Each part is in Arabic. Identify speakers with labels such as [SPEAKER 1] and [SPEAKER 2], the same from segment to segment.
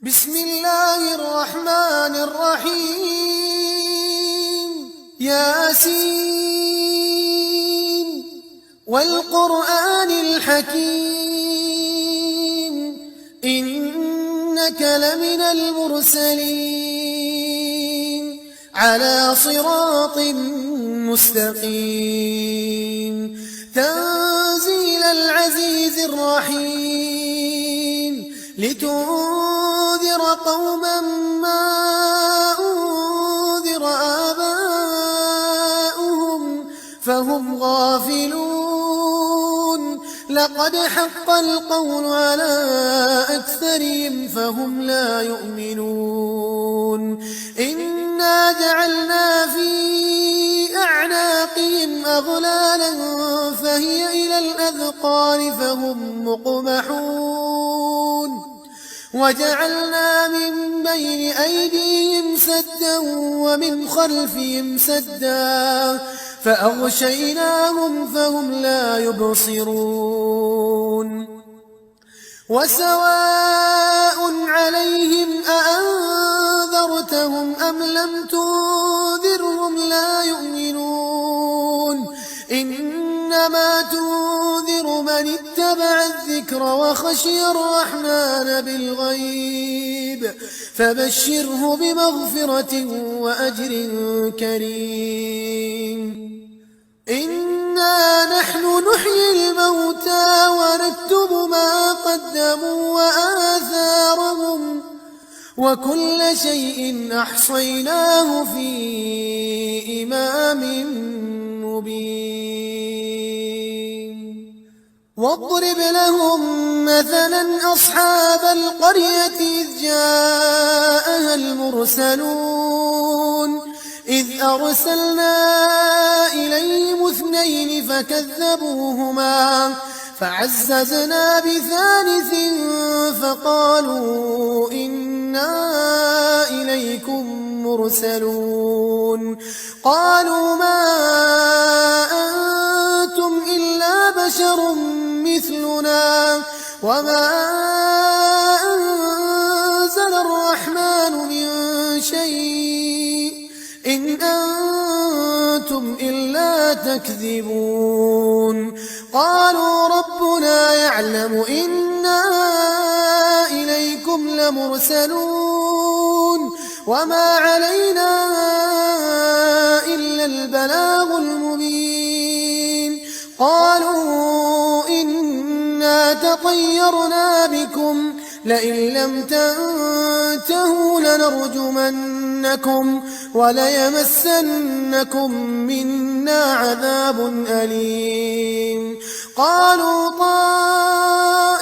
[SPEAKER 1] بسم الله الرحمن الرحيم ياسين والقرآن الحكيم إنك لمن المرسلين على صراط مستقيم تنزيل العزيز الرحيم لتنذر قوما ما أنذر آباؤهم فهم غافلون لقد حق القول على أكثرهم فهم لا يؤمنون إنا جعلنا في أعناقهم أغلالا فهي إلى الأذقان فهم مقمحون وجعلنا من بين أيديهم سدا ومن خلفهم سدا فأغشيناهم فهم لا يبصرون وسواء عليهم أأنذرتهم أم لم تنذرهم لا يؤمنون إنما تنذر من اتبع الذكر وخشي الرحمن بالغيب فبشره بمغفرة وأجر كريم إنا نحن نحيي الموتى ونكتب ما قدموا وآثارهم وكل شيء أحصيناه في إمام مبين واضرب لهم مثلا أصحاب القرية إذ جاءها المرسلون إذ أرسلنا إليهم اثنين فكذبوهما فعززنا بثالث فقالوا إنا إليكم مرسلون قالوا ما أنتم إلا بشر مثلنا وما أنزل الرحمن من شيء إن أنتم إلا تكذبون قالوا ربنا يعلم إنا إليكم لمرسلون وما علينا إلا البلاغ المبين قالوا إنا تطيرنا بكم لئن لم تنتهوا لنرجمنكم وليمسنكم منا عذاب أليم قالوا طائركم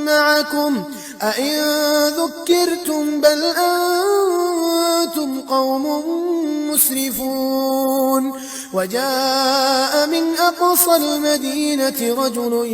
[SPEAKER 1] معكم أئن ذكرتم بل أنتم قوم مسرفون وجاء من أقصى المدينة رجل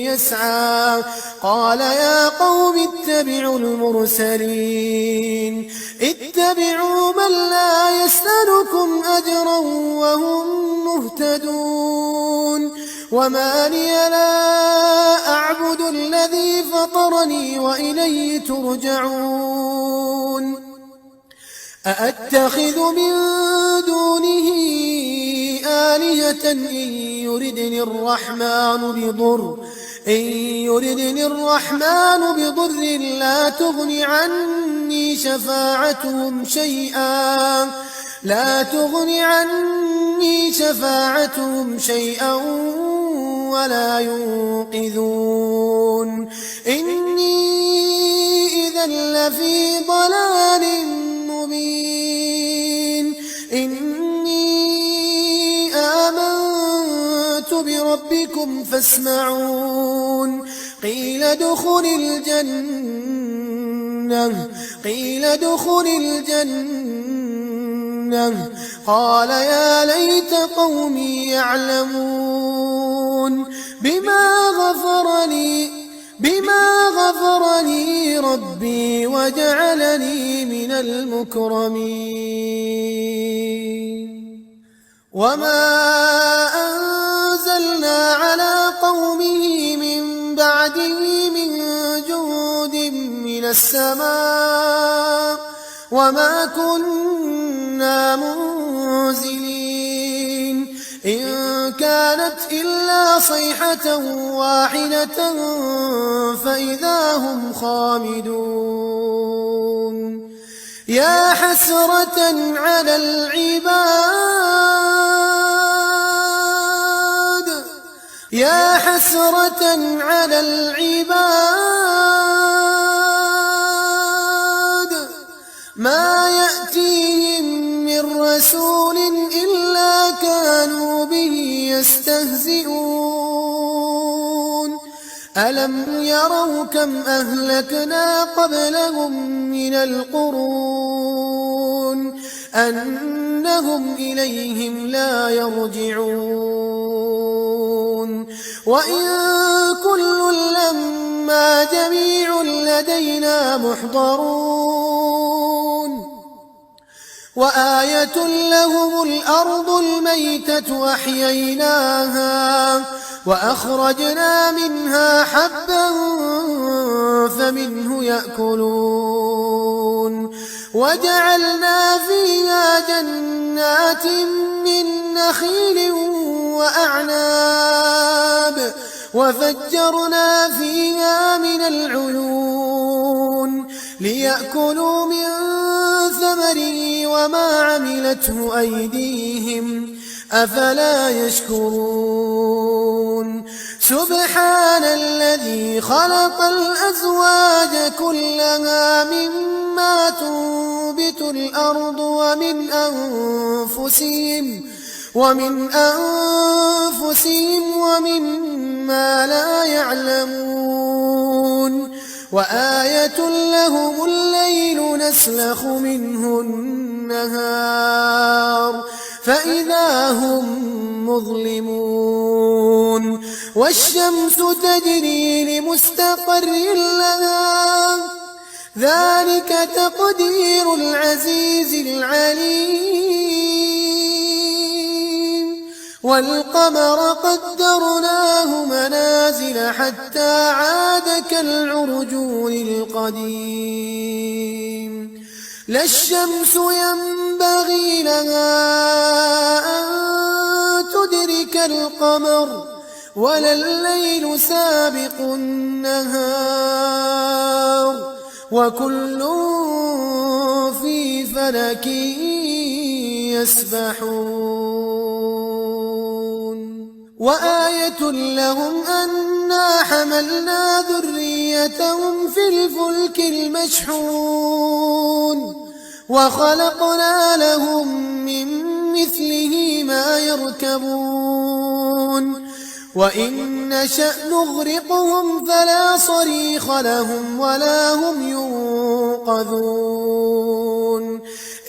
[SPEAKER 1] يسعى قال يا قوم اتبعوا المرسلين اتبعوا من لا يسألكم أجرا وهم مهتدون وما لي لا أعبد الذي فطرني وإليه ترجعون أأتخذ من دونه آلهة إن يردني الرحمن بضر لا تغن عني شفاعتهم شيئا ولا ينقذون إني إذا لفي ضلال مبين إني آمنت بربكم فاسمعون قيل ادخل الجنة قال يا ليت قومي يعلمون بما غفر لي ربي وجعلني من المكرمين وما أنزلنا على قومه من بعده من جند من السماء وما كنا منزلين إن كانت إلا صيحة واحدة فإذا هم خامدون يا حسرة على العباد يا حسرة على العباد ما يأتيهم من رسول إلا كانوا به يستهزئون ألم يروا كم أهلكنا قبلهم من القرون أنهم إليهم لا يرجعون وإن كل لما جميع لدينا محضرون وآية لهم الأرض الميتة أحييناها وأخرجنا منها حبا فمنه يأكلون وجعلنا فيها جنات من نخيل وأعناب وفجرنا فيها من العيون ليأكلوا من ثمره وما عملته أيديهم أفلا يشكرون سبحان الذي خلق الأزواج كلها مما تنبت الأرض ومن أنفسهم ومما لا يعلمون وآية لهم الليل نسلخ منه النهار فإذا هم مظلمون والشمس تجري لمستقر لها ذلك تقدير العزيز العليم والقمر قدرناه منازل حتى عاد كالعرجون القديم لا الشمس ينبغي لها أن تدرك القمر ولا الليل سابق النهار وكل في فلك يسبحون وآية لهم أنا حملنا ذريتهم في الفلك المشحون وخلقنا لهم من مثله ما يركبون وإن نشأ نغرقهم فلا صريخ لهم ولا هم ينقذون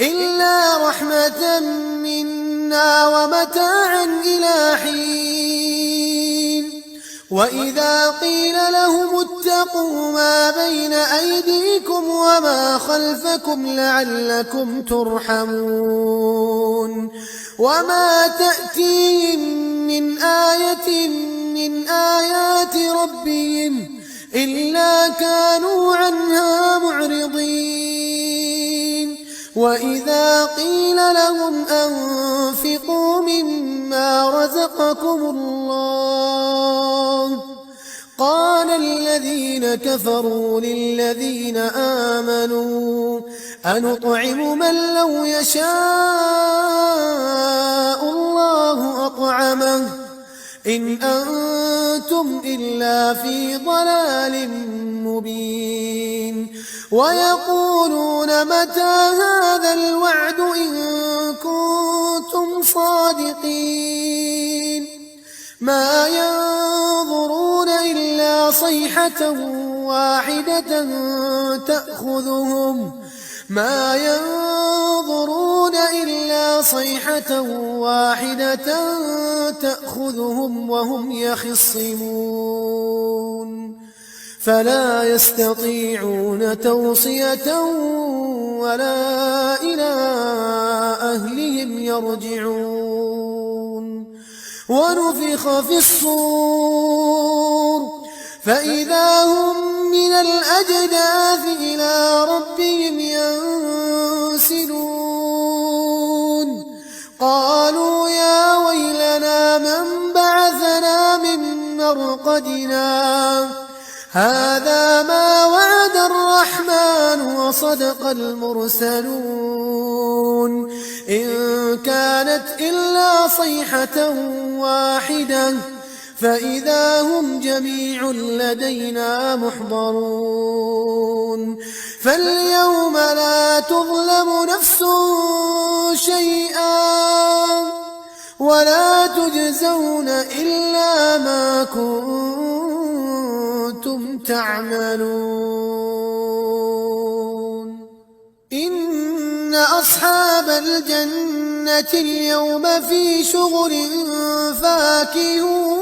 [SPEAKER 1] إلا رحمة منا ومتاعا إلى حين وإذا قيل لهم اتقوا ما بين أيديكم وما خلفكم لعلكم ترحمون وما تأتيهم من آية من آيات ربهم إلا كانوا عنها معرضين وإذا قيل لهم أنفقوا مما رزقكم الله قال الذين كفروا للذين آمنوا أنطعم من لو يشاء الله أطعمه إن أنتم إلا في ضلال مبين ويقولون متى هذا الوعد إن كنتم صادقين ما ينظرون إلا صيحة واحدة تأخذهم وهم يخصمون فلا يستطيعون توصية ولا إلى أهلهم يرجعون ونفخ في الصور فإذا هم من الأجداث إلى ربهم ينسلون قالوا يا ويلنا من بعثنا من مرقدنا هذا ما وعد الرحمن وصدق المرسلون إن كانت إلا صيحة واحدة فإذا هم جميع لدينا محضرون فاليوم لا تظلم نفس شيئا ولا تجزون إلا ما كنتم تعملون إن أصحاب الجنة اليوم في شغل فاكهون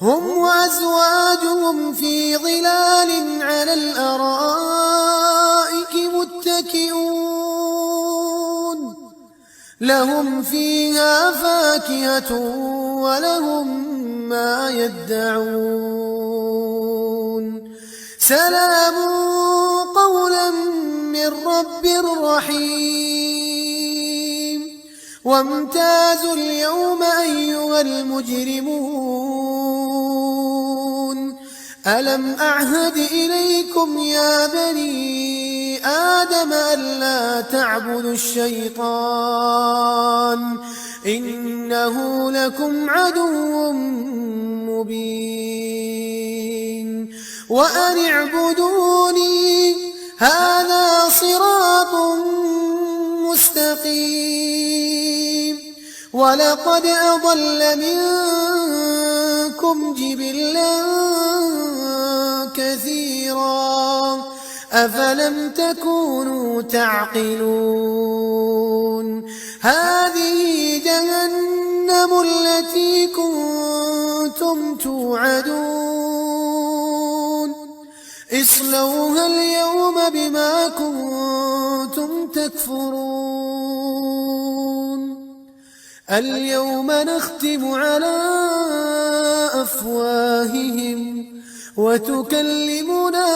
[SPEAKER 1] هم وأزواجهم في ظلال على الأرائك متكئون لهم فيها فاكهة ولهم ما يدعون سلام قولا من رب رحيم وامتازوا اليوم أيها المجرمون ألم أعهد إليكم يا بني آدم ألا تعبدوا الشيطان إنه لكم عدو مبين وأن اعبدوني هذا صراط مستقيم ولقد أضل منكم جبلا كثيرا أفلم تكونوا تعقلون هذه جهنم التي كنتم توعدون اصلوها اليوم بما كنتم تكفرون اليوم نختم على أفواههم وتكلمنا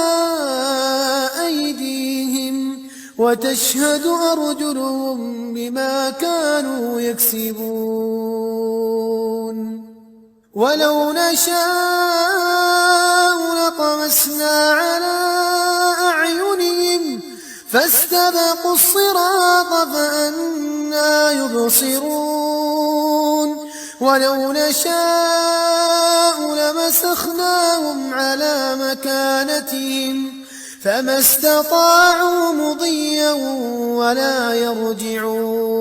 [SPEAKER 1] أيديهم وتشهد أرجلهم بما كانوا يكسبون ولو نشاء لطمسنا على أعينهم فاستبقوا الصراط فأنى يبصرون ولو نشاء لمسخناهم على مكانتهم فما استطاعوا مضيا ولا يرجعون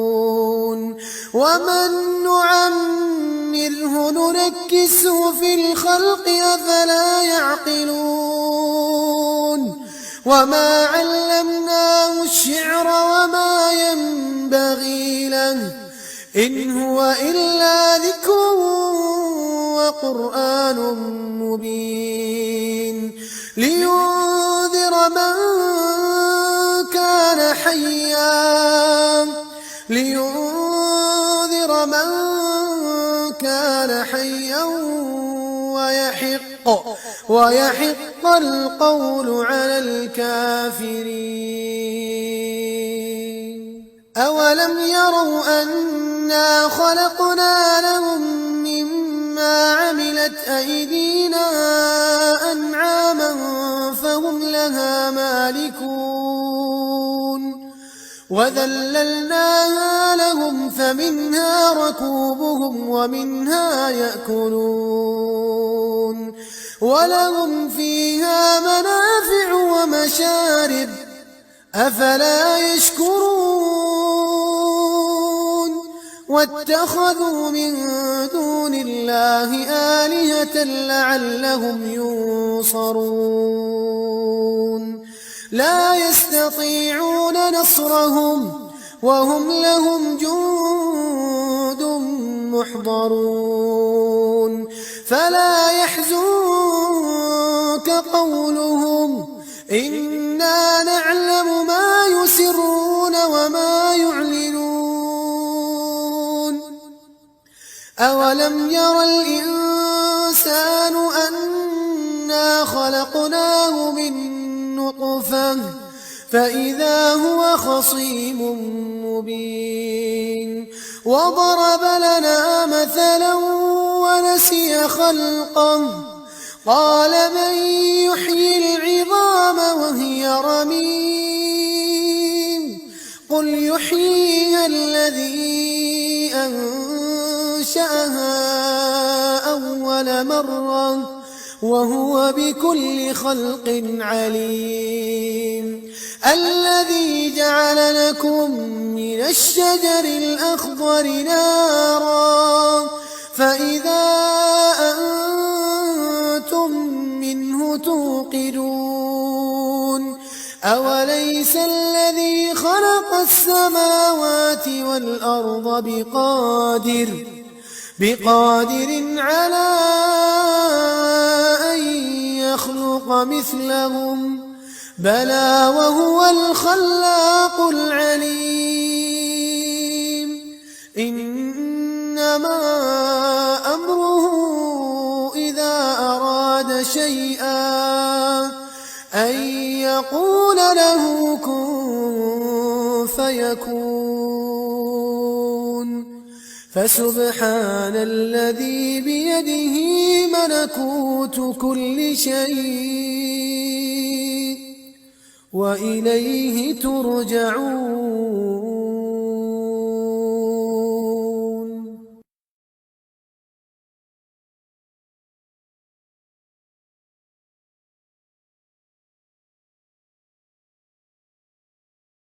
[SPEAKER 1] ومن نعمره ننكسه في الخلق أفلا يعقلون وما علمناه الشعر وما ينبغي له إن هو إلا ذكر وقرآن مبين لينذر من كان حيا ويحق القول على الكافرين أولم يروا أنا خلقنا لهم مما عملت أيدينا أنعاما فهم لها مالكون وذللناها لهم فمنها ركوبهم ومنها يأكلون ولهم فيها منافع ومشارب أفلا يشكرون واتخذوا من دون الله آلهة لعلهم ينصرون لا يستطيعون نصرهم وهم لهم جند محضرون فلا يحزنك قولهم إنا نعلم ما يسرون وما يعلنون أولم ير الإنسان الإنسان أنا خلقناه من نطفة فإذا هو خصيم مبين وضرب لنا مثلا ونسي خلقه قال من يحيي العظام وهي رميم قل يحييها الذي أنشأها أول مرة وهو بكل خلق عليم الذي جعل لكم من الشجر الأخضر نارا فإذا أنتم منه توقدون أوليس الذي خلق السماوات والأرض بقادر على أن يخلق مثلهم بلى وهو الخلاق العليم إنما أمره إذا أراد شيئا أن يقول له كن فيكون فسبحان الذي بيده ملكوت كل شيء وإليه ترجعون